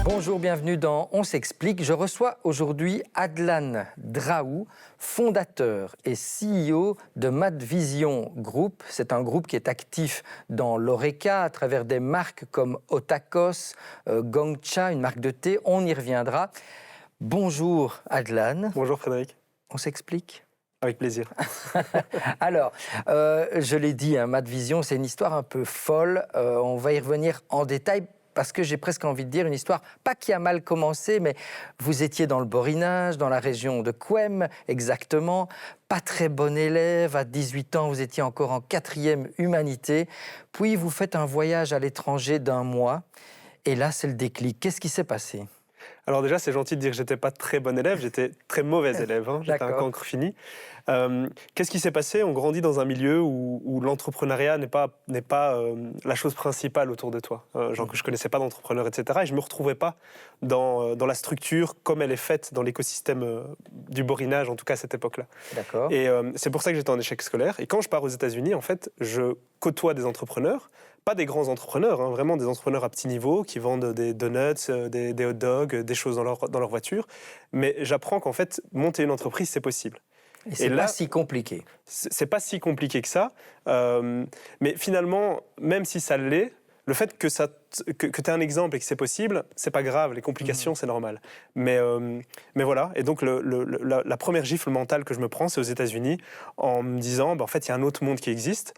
Bonjour, bienvenue dans On s'explique. Je reçois aujourd'hui Adlan Draou, fondateur et CEO de Madvision Group. C'est un groupe qui est actif dans l'Horeca à travers des marques comme Otakos, Gongcha, une marque de thé. On y reviendra. Bonjour Adlan. Bonjour Frédéric. On s'explique ? Avec plaisir. Alors, je l'ai dit, Madvision, c'est une histoire un peu folle. On va y revenir en détail. Parce que j'ai presque envie de dire une histoire, pas qui a mal commencé, mais vous étiez dans le Borinage, dans la région de Couem, exactement. Pas très bon élève, à 18 ans, vous étiez encore en 4e humanité. Puis vous faites un voyage à l'étranger d'1 mois. Et là, c'est le déclic. Qu'est-ce qui s'est passé ? Alors déjà, c'est gentil de dire que j'étais pas très bon élève, j'étais très mauvais élève, j'étais un cancre fini. Qu'est-ce qui s'est passé ? On grandit dans un milieu où l'entrepreneuriat n'est pas la chose principale autour de toi. Genre que je connaissais pas d'entrepreneur, etc. Et je me retrouvais pas dans la structure comme elle est faite dans l'écosystème du Borinage, en tout cas à cette époque-là. D'accord. Et c'est pour ça que j'étais en échec scolaire. Et quand je pars aux États-Unis, en fait, je côtoie des entrepreneurs. Pas des grands entrepreneurs, vraiment des entrepreneurs à petit niveau qui vendent des donuts, des hot dogs, des choses dans leur voiture. Mais j'apprends qu'en fait, monter une entreprise, c'est possible. Et c'est pas si compliqué. C'est pas si compliqué que ça. Mais finalement, même si ça l'est, le fait que tu aies un exemple et que c'est possible, c'est pas grave. Les complications, c'est normal. Mais voilà. Et donc, la première gifle mentale que je me prends, c'est aux États-Unis, en me disant, en fait, il y a un autre monde qui existe.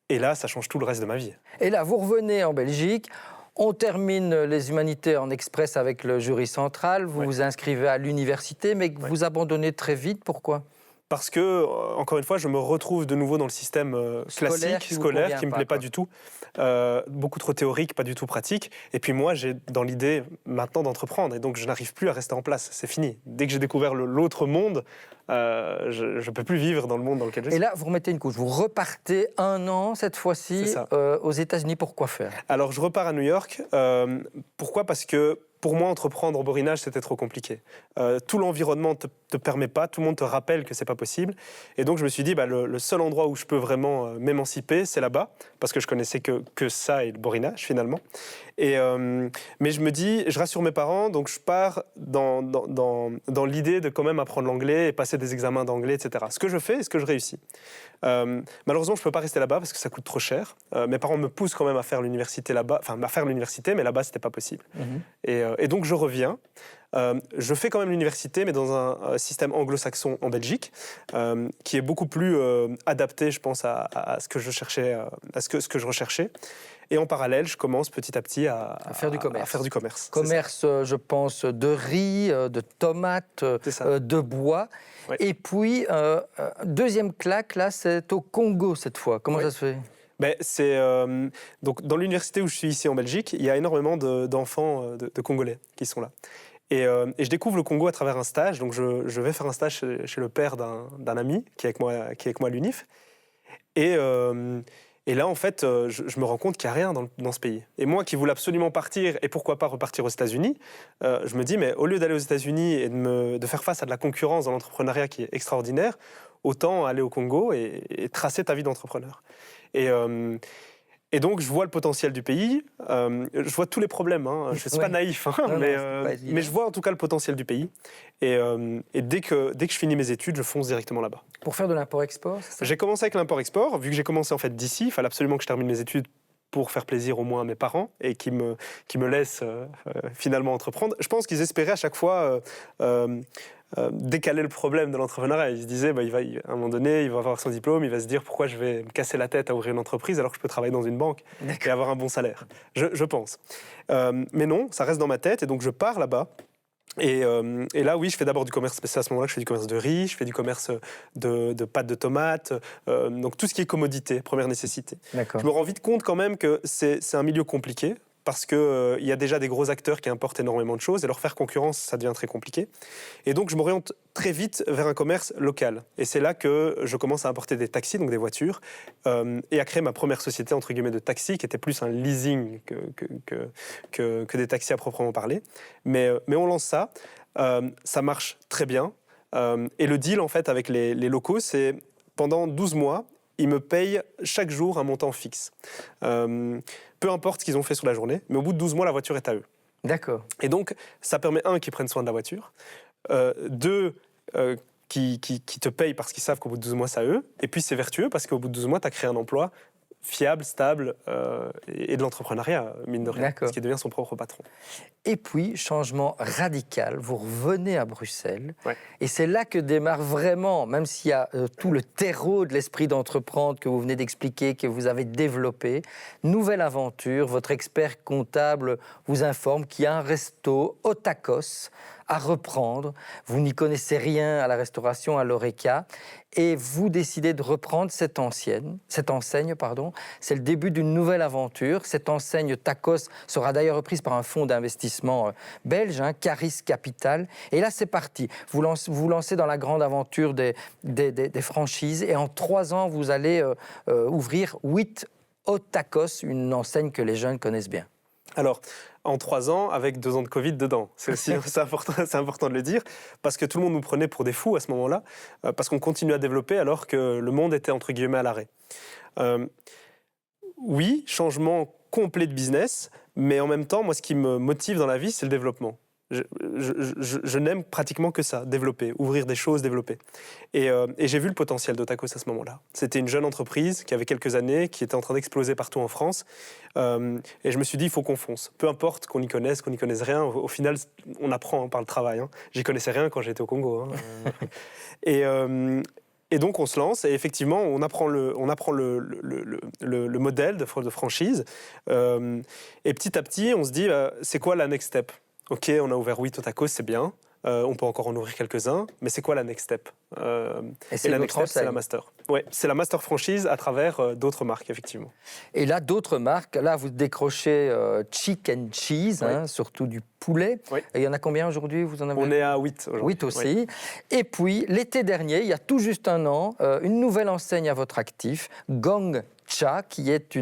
Et là, ça change tout le reste de ma vie. Et là, vous revenez en Belgique, on termine les humanités en express avec le jury central, vous vous inscrivez à l'université, mais vous abandonnez très vite, pourquoi ? Parce que, encore une fois, je me retrouve de nouveau dans le système classique, scolaire, qui ne me plaît pas du tout. Beaucoup trop théorique, pas du tout pratique. Et puis moi, j'ai dans l'idée maintenant d'entreprendre. Et donc, je n'arrive plus à rester en place. C'est fini. Dès que j'ai découvert l'autre monde, je ne peux plus vivre dans le monde dans lequel je suis. Et là, vous remettez une couche. Vous repartez 1 an, cette fois-ci, aux États-Unis. Pourquoi faire ? Alors, je repars à New York. Pourquoi ? Parce que pour moi, entreprendre au Borinage, c'était trop compliqué. Tout l'environnement ne te permet pas, tout le monde te rappelle que ce n'est pas possible. Et donc, je me suis dit, le seul endroit où je peux vraiment m'émanciper, c'est là-bas, parce que je connaissais que ça et le Borinage, finalement. Mais je me dis, je rassure mes parents, donc je pars dans l'idée de quand même apprendre l'anglais et passer des examens d'anglais, etc. Ce que je fais et ce que je réussis. Malheureusement, je ne peux pas rester là-bas parce que ça coûte trop cher. Mes parents me poussent quand même à faire l'université là-bas, enfin à faire l'université, mais là-bas, ce n'était pas possible. Et donc, je reviens. Je fais quand même l'université, mais dans un système anglo-saxon en Belgique, qui est beaucoup plus adapté, je pense, à ce que je cherchais, à ce que je recherchais. Et en parallèle, je commence petit à petit à faire du commerce. Commerce, je pense, de riz, de tomates, de bois. Ouais. Et puis, deuxième claque, là, c'est au Congo cette fois. Comment ça se fait ? Donc, dans l'université où je suis ici en Belgique, il y a énormément d'enfants de Congolais qui sont là. Et je découvre le Congo à travers un stage. Donc, je vais faire un stage chez le père d'un ami qui est avec moi à l'UNIF. Et là, en fait, je me rends compte qu'il n'y a rien dans ce pays. Et moi qui voulais absolument partir, et pourquoi pas repartir aux États-Unis, je me dis, mais au lieu d'aller aux États-Unis et de faire face à de la concurrence dans l'entrepreneuriat qui est extraordinaire, autant aller au Congo et tracer ta vie d'entrepreneur. Et donc, je vois le potentiel du pays, je vois tous les problèmes. Je ne suis pas naïf, mais je vois en tout cas le potentiel du pays. Et dès que je finis mes études, je fonce directement là-bas. Pour faire de l'import-export, c'est ça ? J'ai commencé avec l'import-export. Vu que j'ai commencé en fait d'ici, il fallait absolument que je termine mes études pour faire plaisir au moins à mes parents et qui me laissent finalement entreprendre. Je pense qu'ils espéraient à chaque fois décaler le problème de l'entrepreneuriat. Ils se disaient, à un moment donné, il va avoir son diplôme, il va se dire pourquoi je vais me casser la tête à ouvrir une entreprise alors que je peux travailler dans une banque et avoir un bon salaire. Je pense. Mais non, ça reste dans ma tête et donc je pars là-bas. Et là, oui, je fais d'abord du commerce. C'est à ce moment-là que je fais du commerce de riz, je fais du commerce de pâtes de tomates, donc tout ce qui est commodité, première nécessité. D'accord. Je me rends vite compte quand même que c'est un milieu compliqué parce qu'il y a déjà des gros acteurs qui importent énormément de choses et leur faire concurrence, ça devient très compliqué. Et donc, je m'oriente très vite vers un commerce local. Et c'est là que je commence à importer des taxis, donc des voitures, et à créer ma première société, entre guillemets, de taxi, qui était plus un leasing que des taxis à proprement parler. Mais on lance ça, ça marche très bien. Et le deal, en fait, avec les locaux, c'est pendant 12 mois, ils me payent chaque jour un montant fixe. Peu importe ce qu'ils ont fait sur la journée, mais au bout de 12 mois, la voiture est à eux. D'accord. Et donc, ça permet, un, qu'ils prennent soin de la voiture, deux, qui te payent parce qu'ils savent qu'au bout de 12 mois, c'est à eux, et puis c'est vertueux parce qu'au bout de 12 mois, tu as créé un emploi fiable, stable, et de l'entrepreneuriat, mine de rien, D'accord. parce qu'il devient son propre patron. Et puis, changement radical, vous revenez à Bruxelles. Ouais. Et c'est là que démarre vraiment, même s'il y a tout le terreau de l'esprit d'entreprendre que vous venez d'expliquer, que vous avez développé, nouvelle aventure, votre expert comptable vous informe qu'il y a un resto au tacos à reprendre. Vous n'y connaissez rien à la restauration, à l'Horeca, et vous décidez de reprendre cette enseigne. C'est le début d'une nouvelle aventure. Cette enseigne tacos sera d'ailleurs reprise par un fonds d'investissement belge, Caris Capital. Et là, c'est parti. Vous lancez dans la grande aventure des franchises, et en 3 ans, vous allez ouvrir 8 Hot Tacos, une enseigne que les jeunes connaissent bien. Alors, en 3 ans, avec 2 ans de Covid dedans. C'est important de le dire, parce que tout le monde nous prenait pour des fous à ce moment-là, parce qu'on continuait à développer alors que le monde était, entre guillemets, à l'arrêt. Oui, changement complet de business, mais en même temps, moi, ce qui me motive dans la vie, c'est le développement. Je n'aime pratiquement que ça, développer, ouvrir des choses, développer. Et j'ai vu le potentiel d'Otacos à ce moment-là. C'était une jeune entreprise qui avait quelques années, qui était en train d'exploser partout en France. Et je me suis dit, il faut qu'on fonce. Peu importe qu'on y connaisse rien, au final, on apprend par le travail. J'y connaissais rien quand j'étais au Congo. Et donc, on se lance, et effectivement, on apprend le modèle de franchise. Et petit à petit, on se dit, c'est quoi la next step ? Ok, on a ouvert 8 Tacos, c'est bien. On peut encore en ouvrir quelques-uns, mais c'est quoi la next step ? Et la next step, c'est la master. Ouais, c'est la master franchise à travers d'autres marques, effectivement. Et là, d'autres marques, là, vous décrochez Chicken Cheese, Oui. Surtout du poulet. Oui. Et il y en a combien aujourd'hui ? Vous en avez... On est à 8 aujourd'hui. 8 aussi. Oui. Et puis, l'été dernier, il y a tout juste un an, une nouvelle enseigne à votre actif, Gong Cha, qui est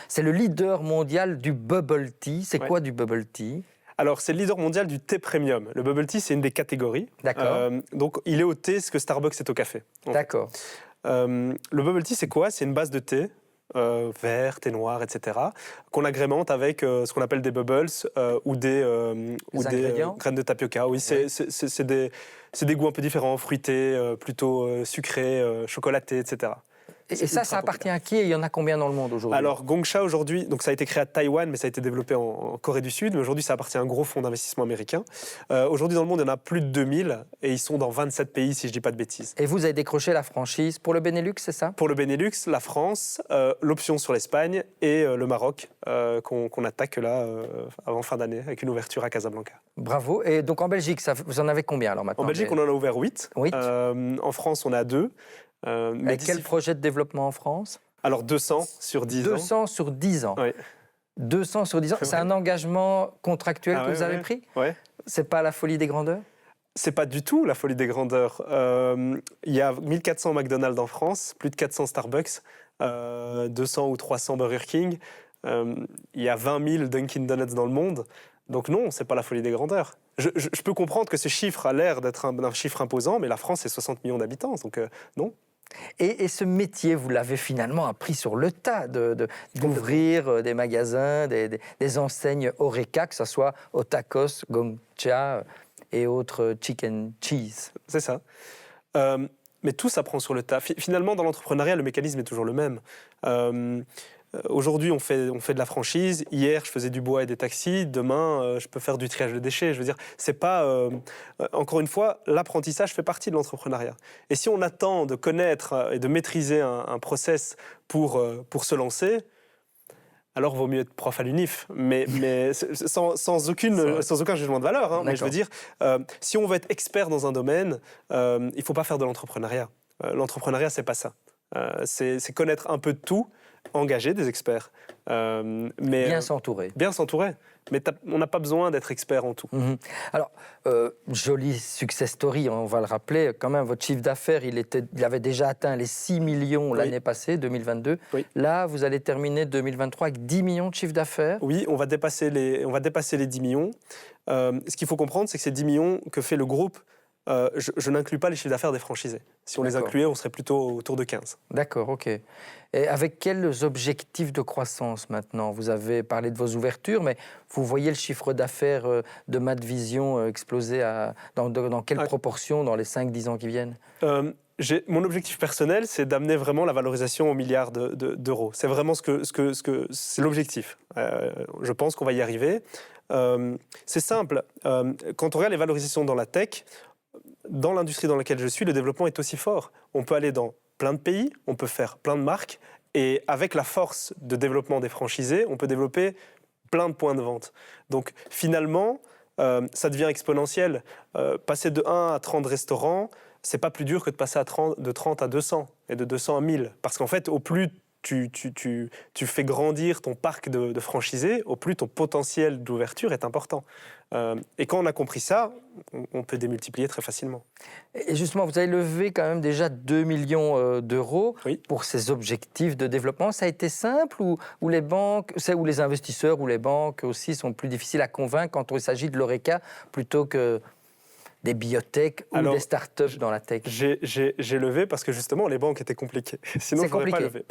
c'est le leader mondial du bubble tea. C'est quoi du bubble tea ? Alors, c'est le leader mondial du thé premium. Le bubble tea, c'est une des catégories. D'accord. Donc, il est au thé ce que Starbucks est au café. D'accord. Le bubble tea, c'est quoi ? C'est une base de thé, vert, thé noir, etc., qu'on agrémente avec ce qu'on appelle des bubbles ou des graines de tapioca. Oui, c'est des goûts un peu différents, fruités, plutôt sucrés, chocolatés, etc. Et ça appartient à qui ? Et il y en a combien dans le monde aujourd'hui ? Alors, Gong Cha, aujourd'hui, donc ça a été créé à Taïwan, mais ça a été développé en Corée du Sud. Mais aujourd'hui, ça appartient à un gros fonds d'investissement américain. Aujourd'hui, dans le monde, il y en a plus de 2000 et ils sont dans 27 pays, si je ne dis pas de bêtises. Et vous avez décroché la franchise pour le Benelux, c'est ça ? Pour le Benelux, la France, l'option sur l'Espagne et le Maroc, qu'on attaque là avant fin d'année, avec une ouverture à Casablanca. Bravo. Et donc en Belgique, vous en avez combien alors maintenant ? En Belgique, on en a ouvert 8. 8. En France, on a 2. Mais quel projet de développement en France ? Alors 200 sur 10 ans. 200 sur 10 ans. Oui. 200 sur 10 ans. C'est un engagement contractuel que vous avez pris ? Ouais. C'est pas la folie des grandeurs ? C'est pas du tout la folie des grandeurs. Il y a 1400 McDonald's en France, plus de 400 Starbucks, 200 ou 300 Burger King. Il y a 20 000 Dunkin' Donuts dans le monde. Donc non, c'est pas la folie des grandeurs. Je peux comprendre que ce chiffre a l'air d'être un chiffre imposant, mais la France, c'est 60 millions d'habitants, donc non. Et ce métier, vous l'avez finalement appris sur le tas, d'ouvrir des magasins, des enseignes Horeca, que ce soit au Tacos, Gong Cha et autres Chicken Cheese. C'est ça. Mais tout s'apprend sur le tas. Finalement, dans l'entrepreneuriat, le mécanisme est toujours le même. Aujourd'hui, on fait de la franchise. Hier, je faisais du bois et des taxis. Demain, je peux faire du triage de déchets. Je veux dire, c'est pas... encore une fois, l'apprentissage fait partie de l'entrepreneuriat. Et si on attend de connaître et de maîtriser un process pour se lancer, alors vaut mieux être prof à l'UNIF. Mais sans aucun jugement de valeur. Mais je veux dire, si on veut être expert dans un domaine, il ne faut pas faire de l'entrepreneuriat. L'entrepreneuriat, c'est pas ça. C'est connaître un peu de tout, engager des experts. Bien s'entourer. Bien s'entourer. Mais on n'a pas besoin d'être expert en tout. Mmh. Alors, jolie success story, on va le rappeler. Quand même, votre chiffre d'affaires, il avait déjà atteint les 6 millions l'année passée, 2022. Oui. Là, vous allez terminer 2023 avec 10 millions de chiffre d'affaires. Oui, on va dépasser les 10 millions. Ce qu'il faut comprendre, c'est que ces 10 millions que fait le groupe je n'inclus pas les chiffres d'affaires des franchisés. Si on les incluait, on serait plutôt autour de 15. D'accord, ok. Et avec quels objectifs de croissance maintenant? Vous avez parlé de vos ouvertures, mais vous voyez le chiffre d'affaires de Madvision exploser dans quelle proportion dans les 5-10 ans qui viennent? Mon objectif personnel, c'est d'amener vraiment la valorisation au milliard d'euros. C'est vraiment c'est l'objectif. Je pense qu'on va y arriver. C'est simple. Quand on regarde les valorisations dans la tech, dans l'industrie dans laquelle je suis, le développement est aussi fort. On peut aller dans plein de pays, on peut faire plein de marques, et avec la force de développement des franchisés, on peut développer plein de points de vente. Donc finalement, ça devient exponentiel. Passer de 1 à 30 restaurants, c'est pas plus dur que de passer de 30 à 200 et de 200 à 1000. Parce qu'en fait, au plus tu fais grandir ton parc de franchisés, au plus ton potentiel d'ouverture est important. Et quand on a compris ça, on peut démultiplier très facilement. Et justement, vous avez levé quand même déjà 2 millions d'euros pour ces objectifs de développement. Ça a été simple ou les banques, ou les investisseurs ou les banques aussi sont plus difficiles à convaincre quand il s'agit de l'Horeca plutôt que des biotech ou des startups dans la tech? J'ai levé parce que justement les banques étaient compliquées. Sinon, je n'aurais pas levé.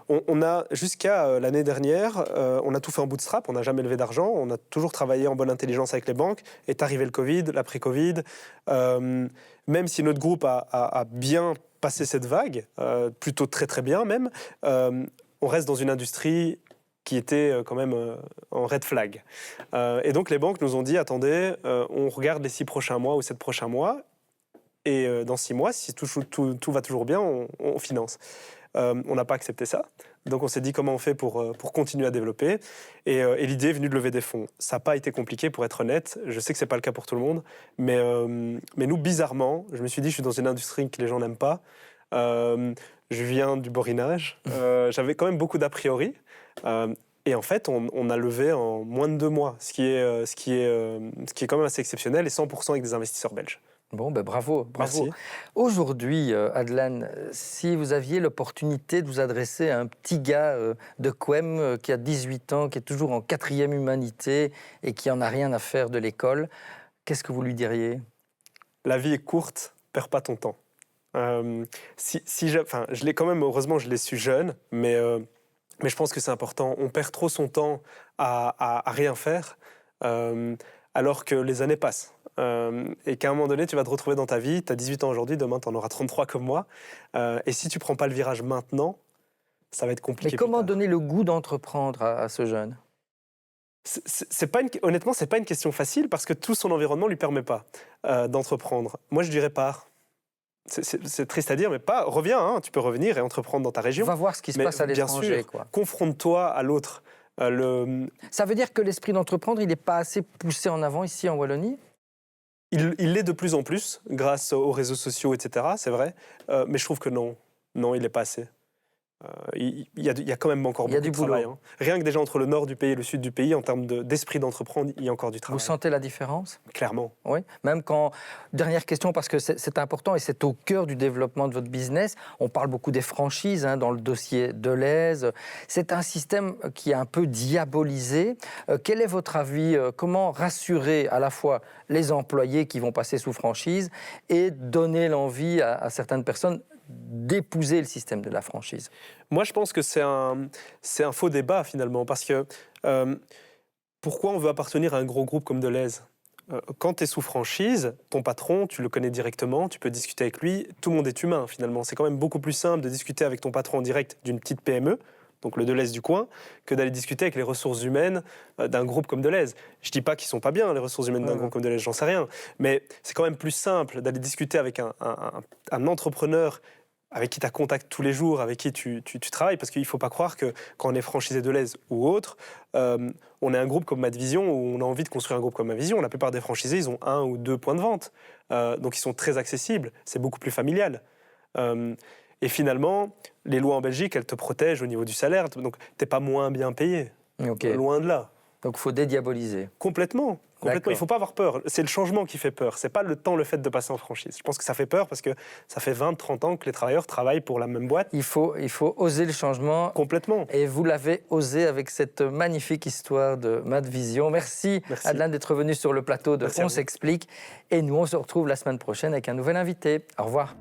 On a jusqu'à l'année dernière, on a tout fait en bootstrap, on n'a jamais levé d'argent, on a toujours travaillé en bonne intelligence avec les banques. Est arrivé le Covid, l'après-Covid. Même si notre groupe a bien passé cette vague, plutôt très très bien même, on reste dans une industrie qui était quand même en red flag. Et donc les banques nous ont dit, attendez, on regarde les 6 prochains mois ou 7 prochains mois, et dans 6 mois, si tout va toujours bien, on finance. On n'a pas accepté ça. Donc on s'est dit comment on fait pour continuer à développer. Et l'idée est venue de lever des fonds. Ça n'a pas été compliqué, pour être honnête. Je sais que ce n'est pas le cas pour tout le monde. Mais nous, bizarrement, je me suis dit, je suis dans une industrie que les gens n'aiment pas. Je viens du borinage. J'avais quand même beaucoup d'a priori. Et en fait, on a levé en moins de 2 mois, ce qui est quand même assez exceptionnel, et 100% avec des investisseurs belges. Bon, ben bravo. Merci. Aujourd'hui, Adlan, si vous aviez l'opportunité de vous adresser à un petit gars de Quem qui a 18 ans, qui est toujours en 4e humanité et qui n'en a rien à faire de l'école, qu'est-ce que vous lui diriez? La vie est courte, perds pas ton temps. Je l'ai quand même, heureusement, je l'ai su jeune, mais je pense que c'est important. On perd trop son temps à rien faire, alors que les années passent. Et qu'à un moment donné, tu vas te retrouver dans ta vie, tu as 18 ans aujourd'hui, demain tu en auras 33 comme moi. Et si tu ne prends pas le virage maintenant, ça va être compliqué. Mais comment donner le goût d'entreprendre à ce jeune? Honnêtement, ce n'est pas une question facile, parce que tout son environnement ne lui permet pas d'entreprendre. Moi, je dirais pars. C'est triste à dire, mais reviens, hein, tu peux revenir et entreprendre dans ta région. On va voir ce qui se passe à l'étranger. Confronte-toi à l'autre. Ça veut dire que l'esprit d'entreprendre, il n'est pas assez poussé en avant ici en Wallonie? Il l'est de plus en plus, grâce aux réseaux sociaux, etc., c'est vrai. Mais je trouve que non, il n'est pas assez. Il y a quand même encore beaucoup de travail. Hein. Rien que déjà entre le nord du pays et le sud du pays, en termes d'esprit d'entreprendre, il y a encore du travail. Vous sentez la différence? Clairement. Oui, même quand... Dernière question, parce que c'est important et c'est au cœur du développement de votre business. On parle beaucoup des franchises dans le dossier Delhaize. C'est un système qui est un peu diabolisé. Quel est votre avis? Comment rassurer à la fois les employés qui vont passer sous franchise et donner l'envie à certaines personnes d'épouser le système de la franchise? Moi, je pense que c'est un faux débat, finalement, parce que pourquoi on veut appartenir à un gros groupe comme Delhaize? Quand tu es sous franchise, ton patron, tu le connais directement, tu peux discuter avec lui, tout le monde est humain, finalement. C'est quand même beaucoup plus simple de discuter avec ton patron en direct d'une petite PME, donc le Delhaize du coin, que d'aller discuter avec les ressources humaines d'un groupe comme Delhaize. Je ne dis pas qu'ils ne sont pas bien, les ressources humaines d'un groupe comme Delhaize, j'en sais rien, mais c'est quand même plus simple d'aller discuter avec un entrepreneur avec qui tu as contact tous les jours, avec qui tu travailles, parce qu'il ne faut pas croire que quand on est franchisé Delhaize ou autre, on est un groupe comme Madvision, où on a envie de construire un groupe comme Madvision. La plupart des franchisés, ils ont 1 ou 2 points de vente, donc ils sont très accessibles, c'est beaucoup plus familial. Et finalement, les lois en Belgique, elles te protègent au niveau du salaire, donc tu n'es pas moins bien payé, loin de là. Donc il faut dédiaboliser. Complètement. Complètement, il ne faut pas avoir peur. C'est le changement qui fait peur. Ce n'est pas le fait de passer en franchise. Je pense que ça fait peur parce que ça fait 20-30 ans que les travailleurs travaillent pour la même boîte. Il faut oser le changement. Complètement. Et vous l'avez osé avec cette magnifique histoire de Mad Vision. Merci. Adeline d'être venu sur le plateau de On s'explique. Et nous, on se retrouve la semaine prochaine avec un nouvel invité. Au revoir.